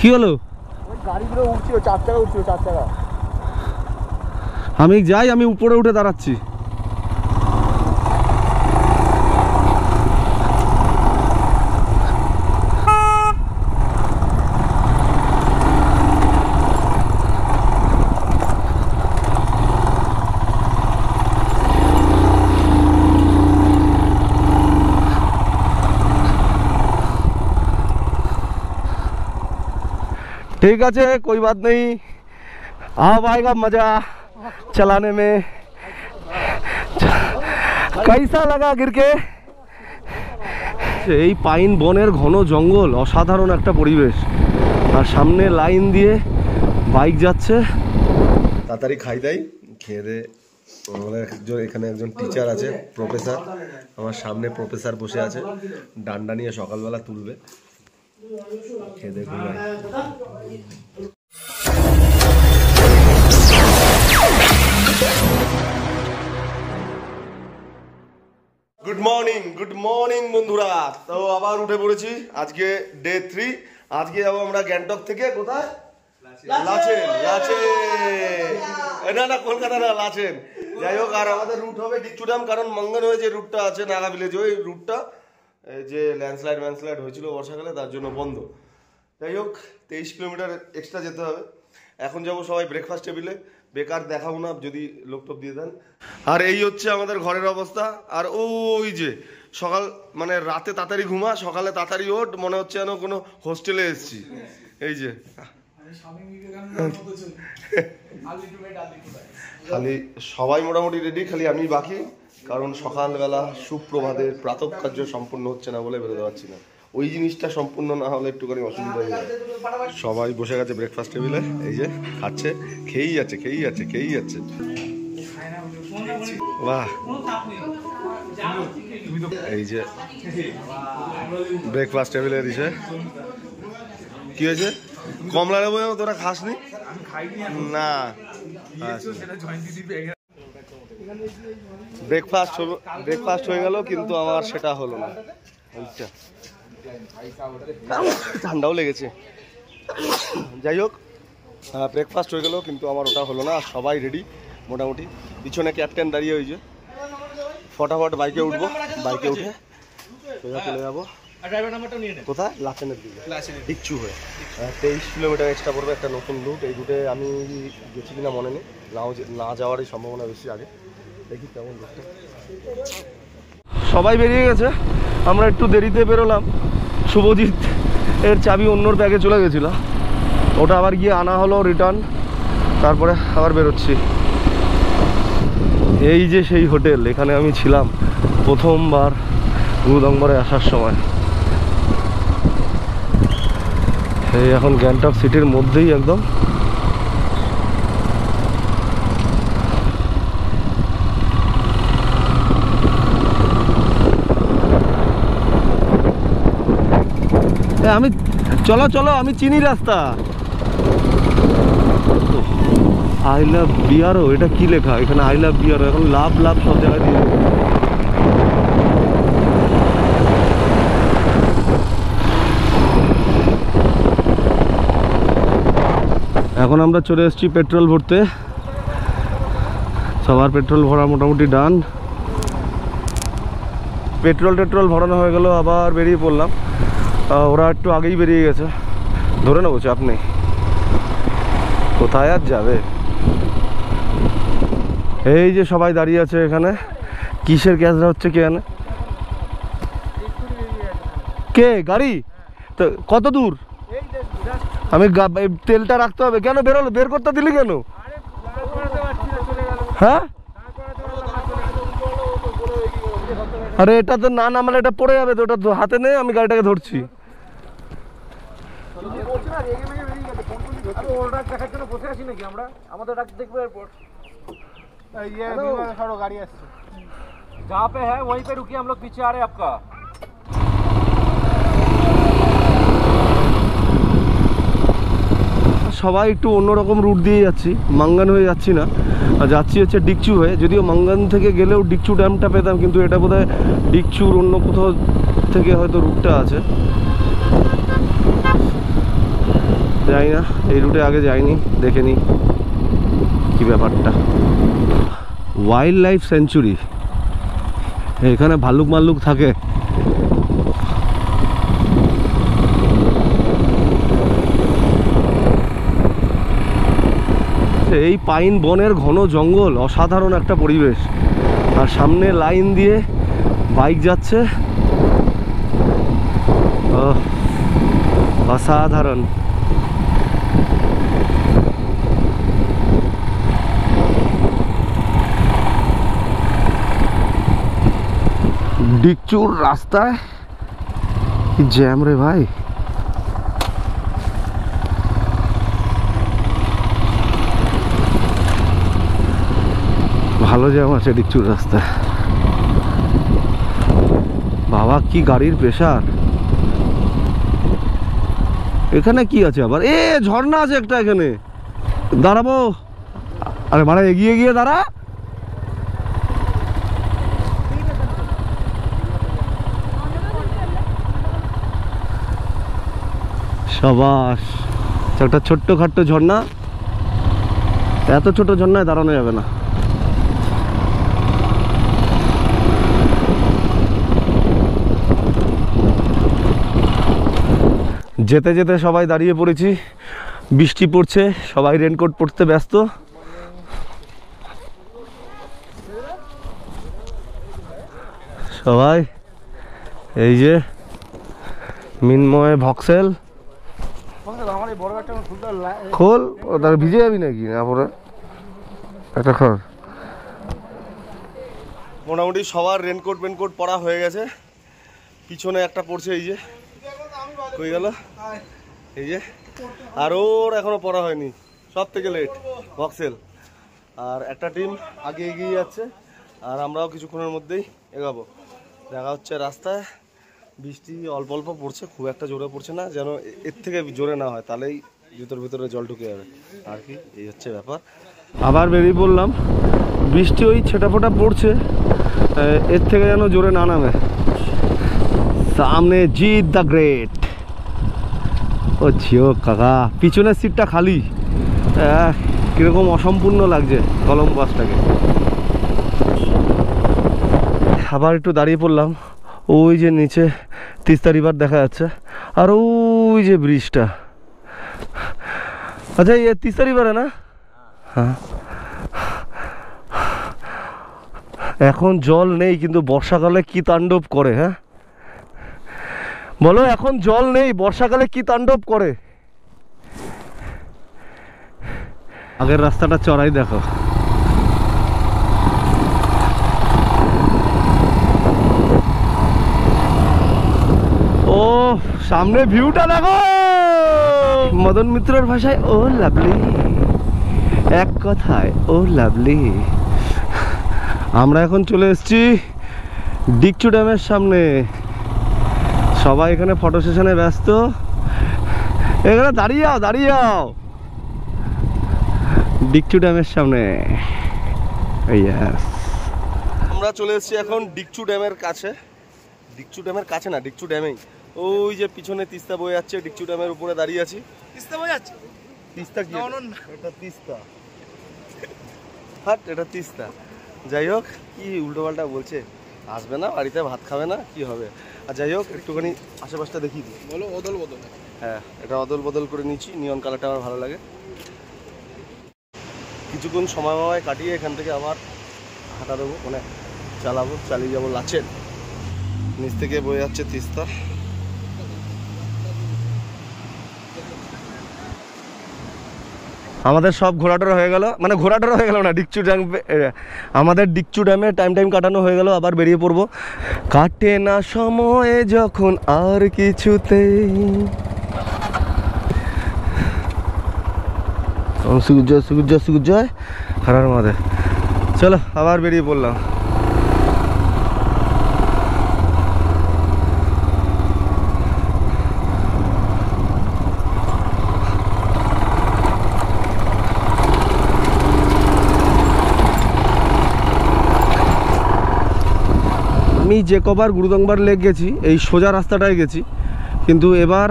কি হলো? গাড়িগুলো উঠছিল, 4 চাকা উঠছিল, 4 চাকা। আমি যাই, আমি উপরে উঠে দাঁড়াচ্ছি। ठीक है, कोई बात नहीं, अब आएगा मजा चलाने में। कैसा लगा गिर के? এই পাইন বনের ঘন জঙ্গল, অসাধারণ একটা পরিবেশ, আর সামনে লাইন দিয়ে বাইক যাচ্ছে। তাড়াতাড়ি খাই দাই, খেয়ে দে। এখানে একজন টিচার আছে, প্রফেসর, আমার সামনে প্রফেসর বসে আছে, ডান্ডা নিয়ে সকালবেলা তুলবে। খেয়ে দে ঘুমাই। গুড মর্নিং বন্ধুরা। তো আবার উঠে পড়েছি, আজকে ডে 3। আজকে যাবো আমরা গ্যাংটক থেকে কোথায়? লাচেন। না কলকাতা না, লাচেন। যাই হোক, আর আমাদের রুট হবে ডিকচুডাম, কারণ মঙ্গন হয়ে যে রুটটা আছে নাগা ভিলেজ, ওই রুটটা যে ল্যান্ডস্লাইড হয়েছিল বর্ষাকালে, তার জন্য বন্ধ। যাই হোক, 23 কিলোমিটার এক্সট্রা যেতে হবে। এখন যাবো সবাই ব্রেকফাস্ট টেবিলে, বেকার দেখাবো না যদি লোকটোপ দিয়ে দেন। আর এই হচ্ছে আমাদের ঘরের অবস্থা। আর ওই যে সকাল মানে রাতে তাড়াতাড়ি ঘুমা, সকালে তাড়াতাড়ি ওঠ, মনে হচ্ছে যেন কোনো হোস্টেলে এসেছি। এই যে খালি সবাই মোটামুটি রেডি, খালি আমি বাকি, কারণ সকালবেলা সুপ্রভাতের প্রাতঃ কার্য সম্পূর্ণ হচ্ছে না বলে বেরোতে পারছি না। ওই জিনিসটা সম্পূর্ণ না হলে একটুখানি অসুবিধা হয়ে যায়। সবাই বসে গেছে ব্রেকফাস্ট টেবিলে, এই যে খাচ্ছে, খেয়েই যাচ্ছে। বাহ, এই যে ব্রেকফাস্ট টেবিলে দিছে। কি হয়েছে? কমলা লেবু তোরা খাসনি? না, ব্রেকফাস্ট হয়ে গেল, কিন্তু আমার সেটা হলো না। ঠান্ডাও লেগেছে। যাই হোক, ব্রেকফাস্ট হয়ে গেল, কিন্তু আমার ওটা হলো না। সবাই রেডি মোটামুটি, পিছনে ক্যাপ্টেন দাঁড়িয়ে হয়েছে। ফটাফট বাইকে উঠবো, বাইকে উঠে সোজা চলে যাবো কোথায়? লাচেনের দিকে, ডিকচু হয়ে। 23 কিলোমিটার এক্সট্রা পড়বে, একটা নতুন রুট। এই রুটে আমি গেছি কিনা মনে নেই, না যাওয়ারই সম্ভাবনা বেশি। আগে দেখি কেমন রুটটা। সবাই বেরিয়ে গেছে, আমরা একটু দেরিতে বেরোলাম। শুভজিৎ এর চাবি অন্যর ব্যাগে চলে গেছিল, ওটা আবার গিয়ে আনা হলো রিটার্ন, তারপরে আবার বেরোচ্ছি। এই যে সেই হোটেল, এখানে আমি ছিলাম প্রথমবার গুরুদম্বরে আসার সময়। এই এখন গ্যাংটক সিটির মধ্যেই একদম। আমি চলো আমি চিনি রাস্তা। আই লাভ বিয়ারও, এটা কি লেখা এখানে? আই লাভ বিয়ারও, এখন লাভ সব জায়গায় দিয়ে। এখন আমরা চলে এসেছি পেট্রোল ভরতে। সবার পেট্রোল ভরা মোটামুটি ডান। পেট্রোল ভরানো হয়ে গেল, আবার বেরিয়ে পড়লাম। ওরা একটু আগেই বেরিয়ে গেছে, ধরে নেবো, চাপ নেই। কোথায় আর যাবে? এই যে সবাই দাঁড়িয়ে আছে এখানে, কিসের গ্যাসটা হচ্ছে কে জানে? কে গাড়ি? তো কত দূর? আমি তেলটা রাখতে হবে। কেন বের করতে দিলি কেন? হ্যাঁ, আরে এটা তো না নামালে এটা পড়ে যাবে তো, ওটা হাতে নেই, আমি গাড়িটাকে ধরছি। जहाँ पे है वहीं पे रुकिए, हम लोग पीछे आ रहे हैं आपका। সবাই একটু অন্যরকম রুট দিয়ে যাচ্ছি, মাঙ্গান হয়ে যাচ্ছি না, যাচ্ছি হচ্ছে ডিকচু হয়ে। যদিও মাঙ্গান থেকে গেলেও ডিকচু ড্যামটা পেতাম, কিন্তু এটা বোধহয় ডিকচুর অন্য কোথাও থেকে হয়তো রুটটা আছে। যাই না, এই রুটে আগে যাইনি, দেখে নি কি ব্যাপারটা। ওয়াইল্ড লাইফ সেঞ্চুরি, এখানে ভাল্লুক মাল্লুক থাকে। এই পাইন বনের ঘন জঙ্গল, অসাধারণ একটা পরিবেশ। আর সামনে লাইন দিয়ে বাইক যাচ্ছে, অসাধারণ। ডিকচুর রাস্তায় কি জ্যাম রে ভাই। ভালো জ্যাম আছে ডিকচুর রাস্তায়। বাবা কি গাড়ির প্রেসার। এখানে কি আছে আবার? এ ঝর্ণা আছে একটা এখানে, দাঁড়াবো। আরে মানে এগিয়ে গিয়ে দাঁড়া। সাবাস, একটা ছোট্ট খাট্ট ঝর্ণা। এত ছোট ঝর্ণায় দাঁড়ানো যাবে না। যেতে যেতে সবাই দাঁড়িয়ে পড়েছি, বৃষ্টি পড়ছে, সবাই রেনকোট পরতে ব্যস্ত। সবাই এই যে মিনময় ভক্সেল খোল, তার ভিজে যাবি নাকি না পরে একটা খোল। মোটামুটি সবার রেনকোট মেনকোট পরা হয়ে গেছে। পিছনে একটা পড়ছে, এই যে কই গেল, এই যে। আর ওর এখনো পড়া হয়নি, সব থেকে লেট ভক্সেল। আর একটা টিম আগে এগিয়ে যাচ্ছে, আর আমরাও কিছুক্ষণের মধ্যেই এগাবো। দেখা হচ্ছে রাস্তায়। বৃষ্টি অল্প অল্প পড়ছে, খুব একটা জোরে পড়ছে না, যেন এর থেকে জোরে না হয়, তাহলেই জুতোর ভিতরে জল ঢুকে যাবে আর কি, এই হচ্ছে ব্যাপার। আবার বেরিয়ে পড়লাম, বৃষ্টি ওই ছেটাফোটা পড়ছে, এর থেকে যেন জোরে না নামে। সামনে জিৎ দ্য গ্রেট। ও ঝিও কাকা, পিছনের সিটটা খালি, কিরকম অসম্পূর্ণ লাগছে কলম্বাসটাকে। আবার একটু দাঁড়িয়ে পড়লাম, ওই যে নিচে তিস্তা রিভার দেখা যাচ্ছে, আর ওই যে ব্রিজটা। আচ্ছা ये তিস্তা রিভারে না? হ্যাঁ, এখন জল নেই, কিন্তু বর্ষাকালে কি তাণ্ডব করে। হ্যাঁ বলো, এখন জল নেই, বর্ষাকালে কি তাণ্ডব করে। আগের রাস্তাটা চড়াই দেখো। ও সামনে ভিউটা দেখো, মদন মিত্রের ভাষায় ও লাভলি, এক কথায় ও লাভলি। আমরা এখন চলে এসেছি ডিকচু ড্যামের সামনে। সবাই এখানে ফটো সেশনে ব্যস্ত। এখানে দাঁড়িয়ে যাও, দাঁড়িয়ে যাও, ডিকচু ড্যামের সামনে। আমরা চলে এসেছি এখন ডিকচু ড্যামের কাছে। ডিকচু ড্যামের কাছে না, ডিকচু ড্যামেই। ওই যে পিছনে তিস্তা বয়ে যাচ্ছে, ডিকচু ড্যামের উপরে দাঁড়িয়ে আছি। তিস্তা বয়ে যাচ্ছে? তিস্তা কি? এটা তিস্তা, হাট, এটা তিস্তা। যাই হোক, কি উল্টো পাল্টা বলছে, আসবে না বাড়িতে, ভাত খাবে না, কি হবে। আর যাই হোক, একটুখানি আশেপাশটা দেখিয়ে দিই। বলো অদল বদল। হ্যাঁ, এটা অদল বদল করে নিচ্ছি, নিয়ন কালারটা আমার ভালো লাগে। কিছুক্ষণ সময় কাটিয়ে এখান থেকে আবার হাঁটা দেবো, মানে চালিয়ে যাবো লাচের। নিচ থেকে বয়ে যাচ্ছে তিস্তা। আমাদের সব ঘোরাটোরা হয়ে গেল, মানে ঘোরাটোরা হয়ে গেল না, ডিকচু ড্যাম, আমাদের ডিকচু ড্যামে টাইম কাটানো হয়ে গেল। আবার বেরিয়ে পড়বো। কাটে না সময়ে যখন আর কিছুতেই। সুগুজয় হারার মাঝে। চলো আবার বেরিয়ে পড়লাম। আমি যে কবার গুরুদংবার লেক গেছি, এই সোজা রাস্তাটায় গেছি, কিন্তু এবার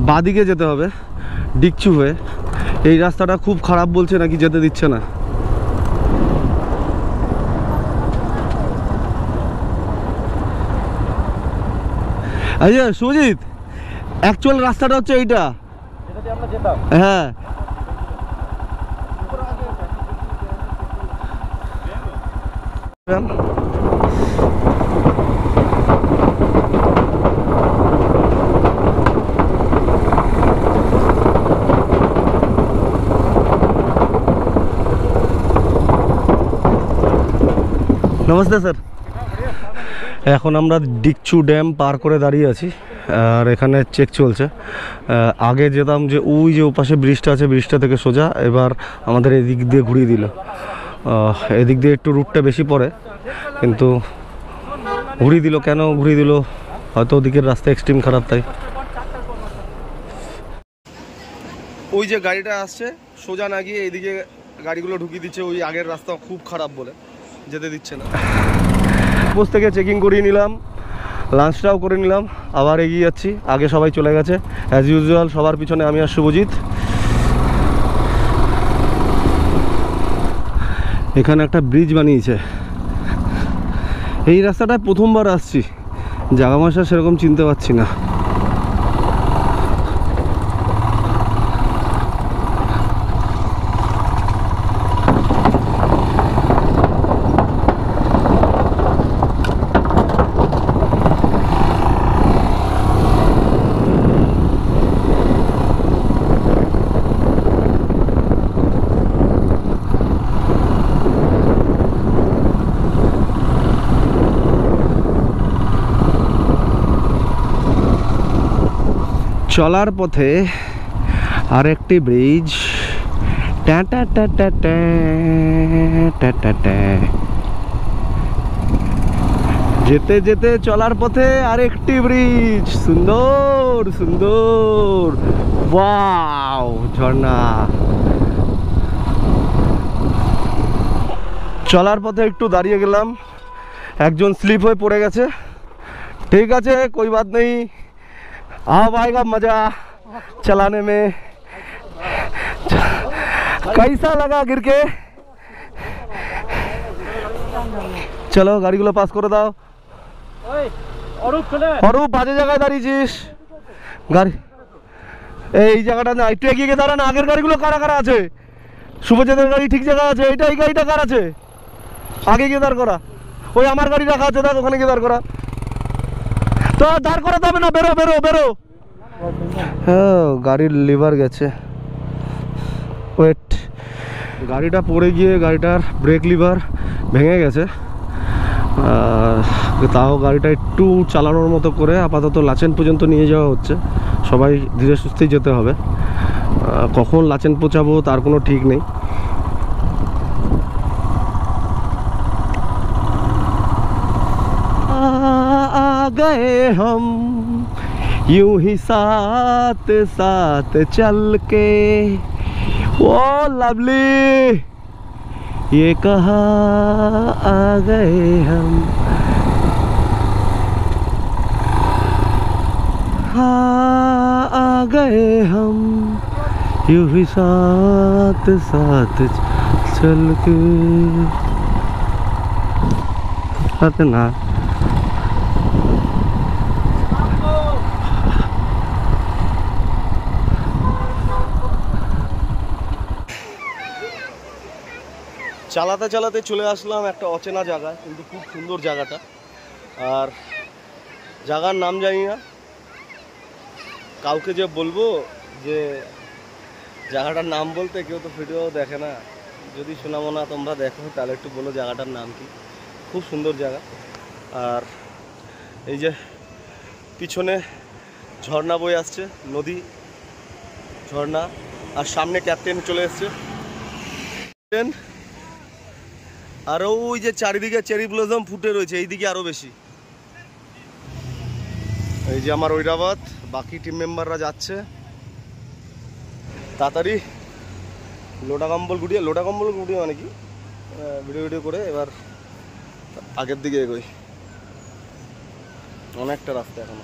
বাদিকে যেতে হবে ডিকচু হয়ে। এই রাস্তাটা খুব খারাপ বলছে, নাকি যেতে দিচ্ছে না। আচ্ছা সুজিত, অ্যাকচুয়াল রাস্তাটা হচ্ছে এইটা। হ্যাঁ, নমস্তে স্যার। এখন আমরা ডিকচু ড্যাম পার করে দাঁড়িয়ে আছি, আর এখানে চেক চলছে। আগে যেতাম যে ওই যে ওপাশে ব্রিজটা আছে, ব্রিজটা থেকে সোজা, এবার আমাদের এদিক দিয়ে ঘুরিয়ে দিল। এদিক দিয়ে একটু রুটটা বেশি পড়ে, কিন্তু ঘুরিয়ে দিল। কেন ঘুরিয়ে দিল? হয়তো ওদিকের রাস্তা এক্সট্রিম খারাপ, তাই। ওই যে গাড়িটা আসছে সোজা না গিয়ে এইদিকে গাড়িগুলো ঢুকিয়ে দিচ্ছে, ওই আগের রাস্তা খুব খারাপ বলে যেতে দিচ্ছে না। পোস্ট থেকে চেকিং করিয়ে নিলাম, লাঞ্চটাও করে নিলাম, আবার এগিয়ে যাচ্ছি। আগে সবাই চলে গেছে অ্যাজ ইউজুয়াল, সবার পিছনে আমি আর শুভজিৎ। এখানে একটা ব্রিজ বানিয়েছে। এই রাস্তাটায় প্রথমবার আসছি, জায়গা মাসা সেরকম চিনতে পারছি না। চলার পথে আরেকটি ব্রিজ, যেতে যেতে চলার পথে আরেকটি ব্রিজ, সুন্দর সুন্দর, ওয়াও, ঝর্ণা। চলার পথে একটু দাঁড়িয়ে গেলাম, একজন স্লিপ হয়ে পড়ে গেছে। ঠিক আছে, कोई बात नहीं, अब आएगा मजा चलाने में। कैसा लगा गिर के? चलो গাড়িগুলো পাস করে দাও। অরূপ বাজে জায়গায় দাঁড়িয়েছিস। গাড়ি এই জায়গাটা না, একটু এগিয়ে গিয়ে দাঁড়া না। আগের গাড়িগুলো কারা কারা আছে? শুভজিতের গাড়ি ঠিক জায়গা আছে, এইটা এই গাড়িটা কার আছে? আগে গিয়ে দাঁড় করা। ওই আমার গাড়ি রাখা আছে, দেখ ওখানে গিয়ে দাঁড় করা। তো দাঁড় করাতে হবে না, বেরো বেরো বেরো। হ্যাঁ, গাড়ির লিভার গেছে। ওয়েট, গাড়িটা পড়ে গিয়ে গাড়িটার ব্রেক লিভার ভেঙে গেছে। তাও গাড়িটা একটু চালানোর মতো করে আপাতত লাচেন পর্যন্ত নিয়ে যাওয়া হচ্ছে। সবাই ধীরে সুস্থেই যেতে হবে, কখন লাচেন পৌঁছাবো তার কোনো ঠিক নেই। गए हम यूं ही साथ साथ चल के, ओ लवली ये कहाँ आ गए हम, हाँ आ गए हम यूं ही साथ साथ चल के। आते ना চালাতে চালাতে চলে আসলাম একটা অচেনা জায়গায়, কিন্তু খুব সুন্দর জায়গাটা। আর জায়গার নাম জানি না, কাউকে যে বলবো যে জায়গাটার নাম বলতে, কেউ তো ভিডিও দেখে না। যদি শোনাবো না তোমরা দেখো, তাহলে একটু বলো জায়গাটার নাম কি। খুব সুন্দর জায়গা। আর এই যে পিছনে ঝর্ণা বয়ে আসছে, নদী ঝর্ণা, আর সামনে ক্যাপ্টেন চলে এসছে। আর ওই যে চারিদিকে চেরি ব্লসম ফুটে রয়েছে, এইদিকে আরো বেশি। এই যে আমার ঐরাবত, বাকি টিম মেম্বাররা যাচ্ছে। তাড়াতাড়ি লোটা কম্বল গুটিয়ে মানে কি ভিডিও করে এবার আগের দিকে এগোই। অনেকটা রাস্তা এখনো।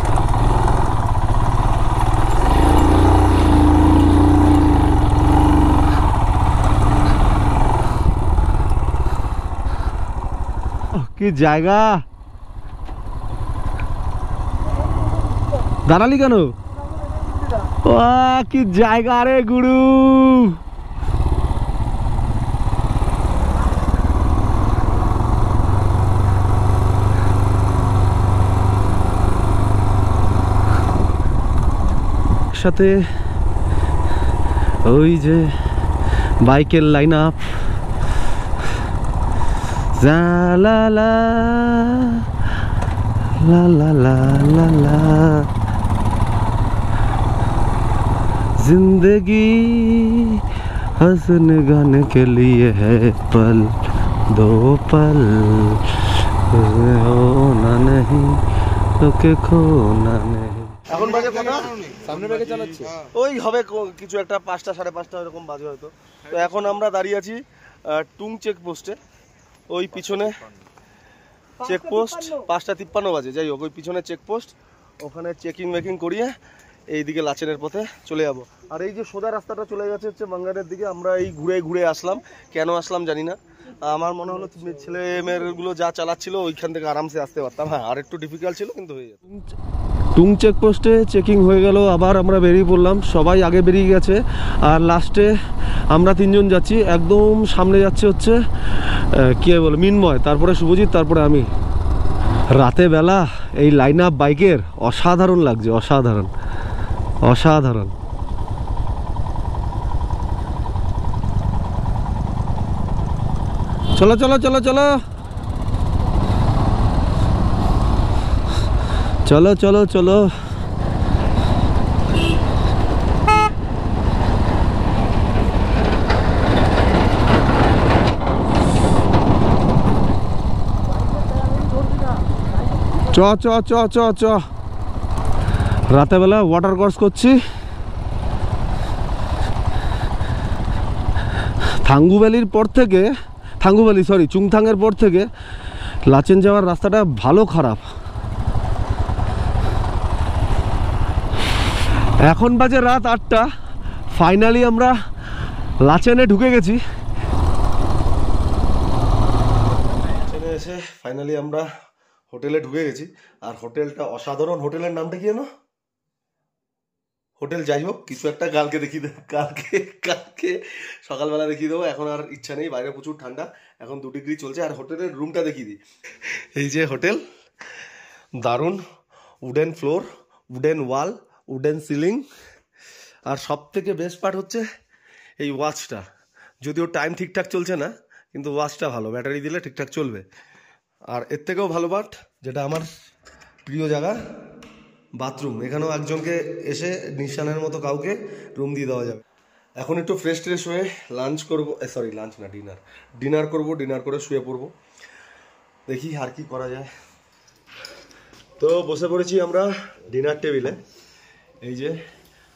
জায়গা! দাঁড়ালি কেন? কি জায়গা রে গুরু! সাথে ওই যে বাইকের লাইন আপ, লা লা লা লা লা লা লা, जिंदगी हसन गाने के लिए है पल दो पल होना नहीं तो के खोना नहीं। এখন বাজে কটা? সামনে ব্যাগে চালাচ্ছে। ওই হবে কিছু একটা 5টা 5:30 এরকম বাজে হয়তো। তো এখন আমরা দাঁড়িয়ে আছি টুং চেকপোস্টে। ওই পিছনে চেকপোস্ট 5:53 বাজে, যাই হোক ওই পিছনে চেকপোস্ট, ওখানে চেকিং মেকিং করিয়ে এইদিকে লাচেনের পথে চলে যাব। আর এই যে সোজা রাস্তাটা চলে গেছে হচ্ছে মাঙ্গারের দিকে। আমরা এই ঘুরে ঘুরে আসলাম, কেন আসলাম জানি না। আমার মনে হলো ছেলে মেয়েগুলো যা চালাচ্ছিল ওইখান থেকে আরামসে আসতে পারতাম। হ্যাঁ, আর একটু ডিফিকাল্ট ছিল কিন্তু হয়ে যেত। টুং চেকপোস্টে চেকিং হয়ে গেল, আবার আমরা বেরিয়ে পড়লাম। সবাই আগে বেরিয়ে গেছে আর লাস্টে আমরা 3 জন যাচ্ছি। একদম সামনে যাচ্ছে হচ্ছে কে বলে মিনময়, তারপরে শুভজিৎ, তারপরে আমি। রাতে বেলা এই লাইন আপ বাইকের অসাধারণ লাগছে, অসাধারণ অসাধারণ। চলো চলো চলো চলো চলো চলো চলো। চ চ চ চ চ রাতেবেলা ওয়াটার ক্রস করছি। চুংথাংয়ের পর থেকে লাচেন যাওয়ার রাস্তাটা ভালো খারাপ। এখন বাজে রাত 8টা। ফাইনালি আমরা লাচেনে ঢুকে গেছি। লাচেনে এসে ফাইনালি আমরা হোটেলে ঢুকে গেছি। আর হোটেলটা অসাধারণ। হোটেলের নামটা কি জানো? হোটেল যাই হোক কিছু একটা কালকে দেখিয়ে দেবো, কালকে সকালবেলা দেখিয়ে দেবো। এখন আর ইচ্ছা নেই, বাইরে প্রচুর ঠান্ডা, এখন 2 ডিগ্রি চলছে। আর হোটেলের রুমটা দেখিয়ে দিই। এই যে হোটেল, দারুণ, উডেন ফ্লোর, উডেন ওয়াল, উডেন সিলিং। আর সব থেকে বেস্ট পার্ট হচ্ছে এই ওয়াচটা। যদিও টাইম ঠিকঠাক চলছে না, কিন্তু ওয়াচটা ভালো, ব্যাটারি দিলে ঠিকঠাক চলবে। আর এর থেকেও ভালো পার্ট, যেটা আমার প্রিয় জায়গা, বাথরুম। এখানেও একজনকে এসে নিশানের মতো কাউকে রুম দিয়ে দেওয়া যাবে। এখন একটু ফ্রেশ ট্রেশ হয়ে লাঞ্চ করবো, সরি লাঞ্চ না, ডিনার করবো। ডিনার করে শুয়ে পড়বো, দেখি আর কি করা যায়। তো বসে পড়েছি আমরা ডিনার টেবিলে। এই যে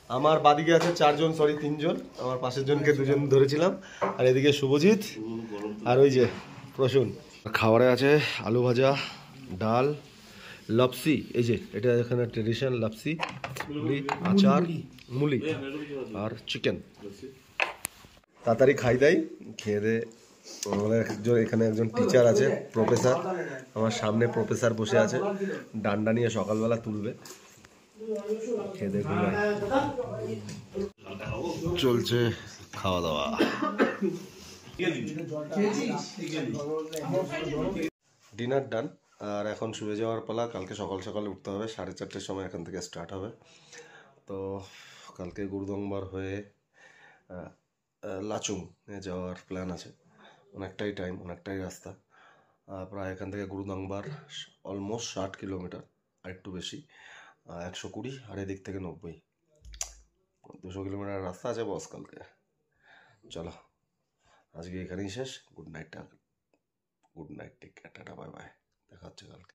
আমার বাদিকে আছে 4 জন, সরি 3 জন। আমার পাশের জনকে 2 জন ধরেছিলাম। আর এদিকে শুভজিৎ, আর ওই যে প্রসূন। খাবারে আছে আলু ভাজা, ডাল, লাপসি। এই যে এটা এখানে ট্রেডিশনাল লাপসি, মুলি, আচার, মুলি আর চিকেন। তাড়াতাড়ি খাই দাই, খেয়ে দে। আমাদের এখানে একজন টিচার আছে, প্রফেসর। আমার সামনে প্রফেসর বসে আছে, ডান্ডা নিয়ে সকালবেলা তুলবে। খেয়ে দে ঘুমাই। চলছে খাওয়া দাওয়া। ডিনার ডান। আর এখন শুয়ে যাওয়ার পালা। কালকে সকাল সকাল উঠতে হবে, 4:30টার সময় এখান থেকে স্টার্ট হবে। তো কালকে গুরুদংবার হয়ে লাচুং যাওয়ার প্ল্যান আছে। অনেকটাই টাইম, অনেকটাই রাস্তা। প্রায় এখান থেকে গুরুদংবার অলমোস্ট 60 কিলোমিটার, আর একটু বেশি, 120, আর এদিক থেকে 90, 200 কিলোমিটার রাস্তা আছে বস কালকে। চলো আজকে এখানেই শেষ। Good night, take care, tata, bye bye. দেখা হচ্ছে কালকে।